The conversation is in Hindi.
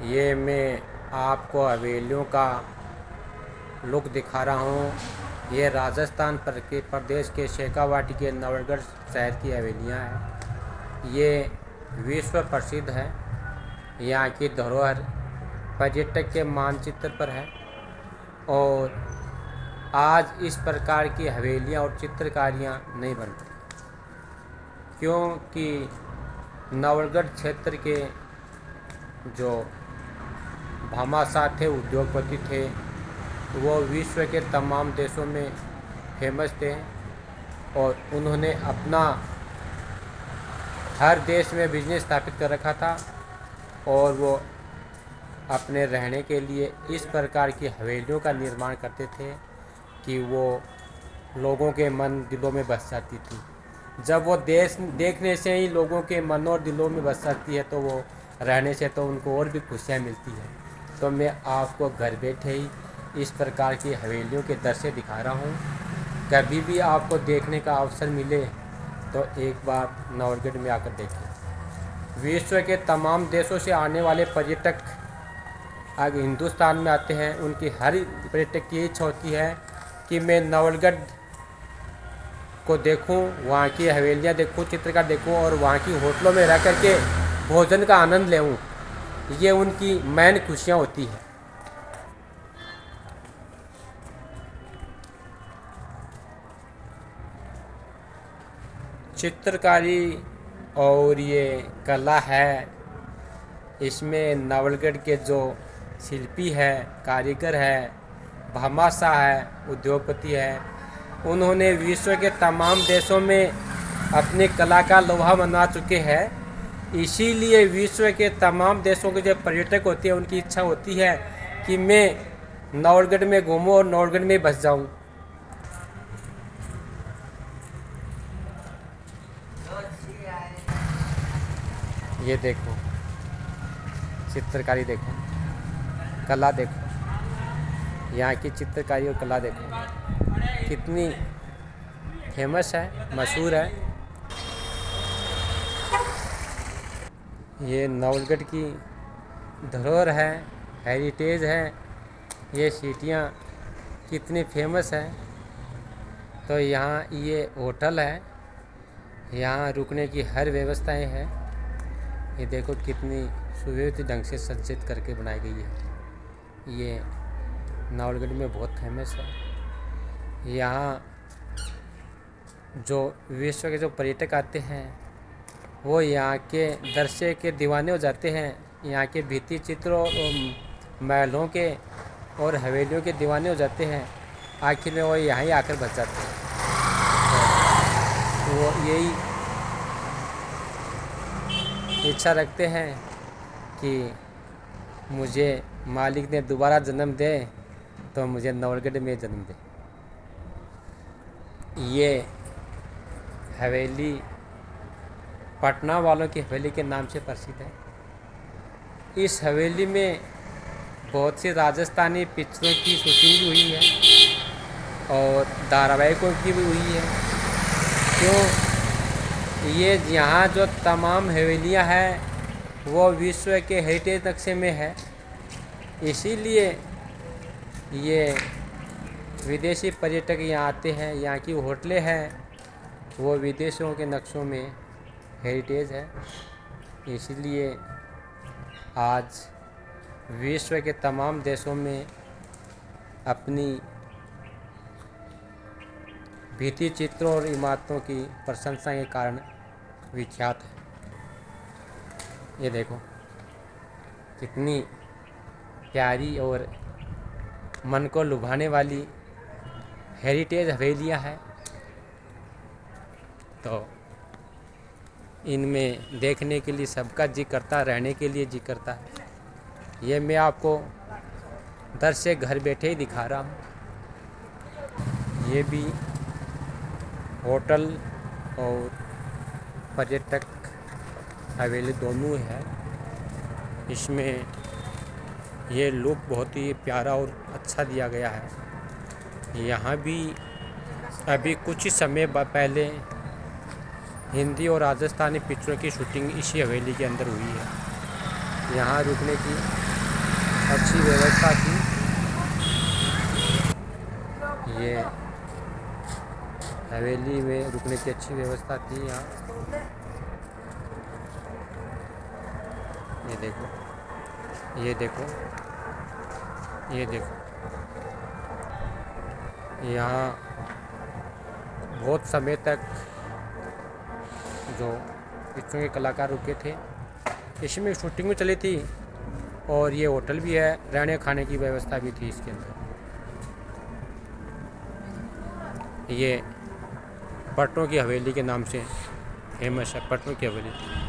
ये मैं आपको हवेलियों का लुक दिखा रहा हूँ। ये राजस्थान प्रदेश के शेखावाटी के नवलगढ़ शहर की हवेलियाँ हैं। ये विश्व प्रसिद्ध है। यहाँ की धरोहर पर्यटक के मानचित्र पर है और आज इस प्रकार की हवेलियाँ और चित्रकारियाँ नहीं बनती, क्योंकि नवलगढ़ क्षेत्र के जो भामाशाह थे, उद्योगपति थे, वो विश्व के तमाम देशों में फेमस थे और उन्होंने अपना हर देश में बिजनेस स्थापित कर रखा था और वो अपने रहने के लिए इस प्रकार की हवेलियों का निर्माण करते थे कि वो लोगों के मन दिलों में बस जाती थी। जब वो देश देखने से ही लोगों के मन और दिलों में बस जाती है तो वो रहने से तो उनको और भी खुशियाँ मिलती हैं। तो मैं आपको घर बैठे ही इस प्रकार की हवेलियों के दृश्य दिखा रहा हूँ। कभी भी आपको देखने का अवसर मिले तो एक बार नवलगढ़ में आकर देखें। विश्व के तमाम देशों से आने वाले पर्यटक आगे हिंदुस्तान में आते हैं। उनकी हर पर्यटक की इच्छा होती है कि मैं नवलगढ़ को देखूं, वहाँ की हवेलियाँ देखूं, चित्रकार देखूं और वहाँ की होटलों में रह कर के भोजन का आनंद लेऊं। ये उनकी मेन खुशियाँ होती है। चित्रकारी और ये कला है, इसमें नवलगढ़ के जो शिल्पी है, कारीगर है, भामाशाह है, उद्योगपति है, उन्होंने विश्व के तमाम देशों में अपनी कला का लोहा मनवा चुके हैं। इसीलिए विश्व के तमाम देशों के जो पर्यटक होते हैं उनकी इच्छा होती है कि मैं नवलगढ़ में घूमूं और नवलगढ़ में बस जाऊं। ये देखो, चित्रकारी देखो, कला देखो, यहाँ की चित्रकारी और कला देखो कितनी फेमस है, मशहूर है। ये नवलगढ़ की धरोहर है, हेरिटेज है। ये सीटियाँ कितनी फेमस है। तो यहाँ ये होटल है, यहाँ रुकने की हर व्यवस्थाएं हैं। ये देखो कितनी सुव्यवस्थित ढंग से सज्जित करके बनाई गई है। ये नवलगढ़ में बहुत फेमस है। यहाँ जो विश्व के जो पर्यटक आते हैं वो यहाँ के दृश्य के दीवाने हो जाते हैं। यहाँ के भित्ति चित्रों, महलों के और हवेलियों के दीवाने हो जाते हैं। आखिर में वो यहाँ ही आकर बस जाते हैं। तो वो यही इच्छा रखते हैं कि मुझे मालिक ने दोबारा जन्म दे तो मुझे नवलगढ़ में जन्म दे। ये हवेली पटना वालों की हवेली के नाम से प्रसिद्ध है। इस हवेली में बहुत सी राजस्थानी पिक्चरों की शूटिंग भी हुई है और धारावाहिकों की भी हुई है। क्यों, ये यहाँ जो तमाम हवेलियाँ हैं वो विश्व के हेरिटेज नक्शे में है। इसीलिए ये विदेशी पर्यटक यहाँ आते हैं। यहाँ की होटलें हैं वो विदेशों के नक्शों में हेरिटेज है। इसलिए आज विश्व के तमाम देशों में अपनी भित्ति चित्रों और इमारतों की प्रशंसा के कारण विख्यात है। ये देखो कितनी प्यारी और मन को लुभाने वाली हेरिटेज हवेलियाँ हैं। तो इनमें देखने के लिए सबका जी करता, रहने के लिए जी करता है। ये मैं आपको दृश्य घर बैठे ही दिखा रहा हूँ। ये भी होटल और पर्यटक हवेली दोनों है। इसमें ये लुक बहुत ही प्यारा और अच्छा दिया गया है। यहाँ भी अभी कुछ ही समय पहले हिंदी और राजस्थानी पिक्चरों की शूटिंग इसी हवेली के अंदर हुई है। यहाँ रुकने की अच्छी व्यवस्था थी। ये हवेली में रुकने की अच्छी व्यवस्था थी यहाँ। ये देखो, ये देखो, ये देखो, यहाँ बहुत समय तक जो इसमें के कलाकार रुके थे। इसमें शूटिंग भी चली थी और ये होटल भी है, रहने खाने की व्यवस्था भी थी इसके अंदर। ये पटनों की हवेली के नाम से फेमस है, पटनों की हवेली थी।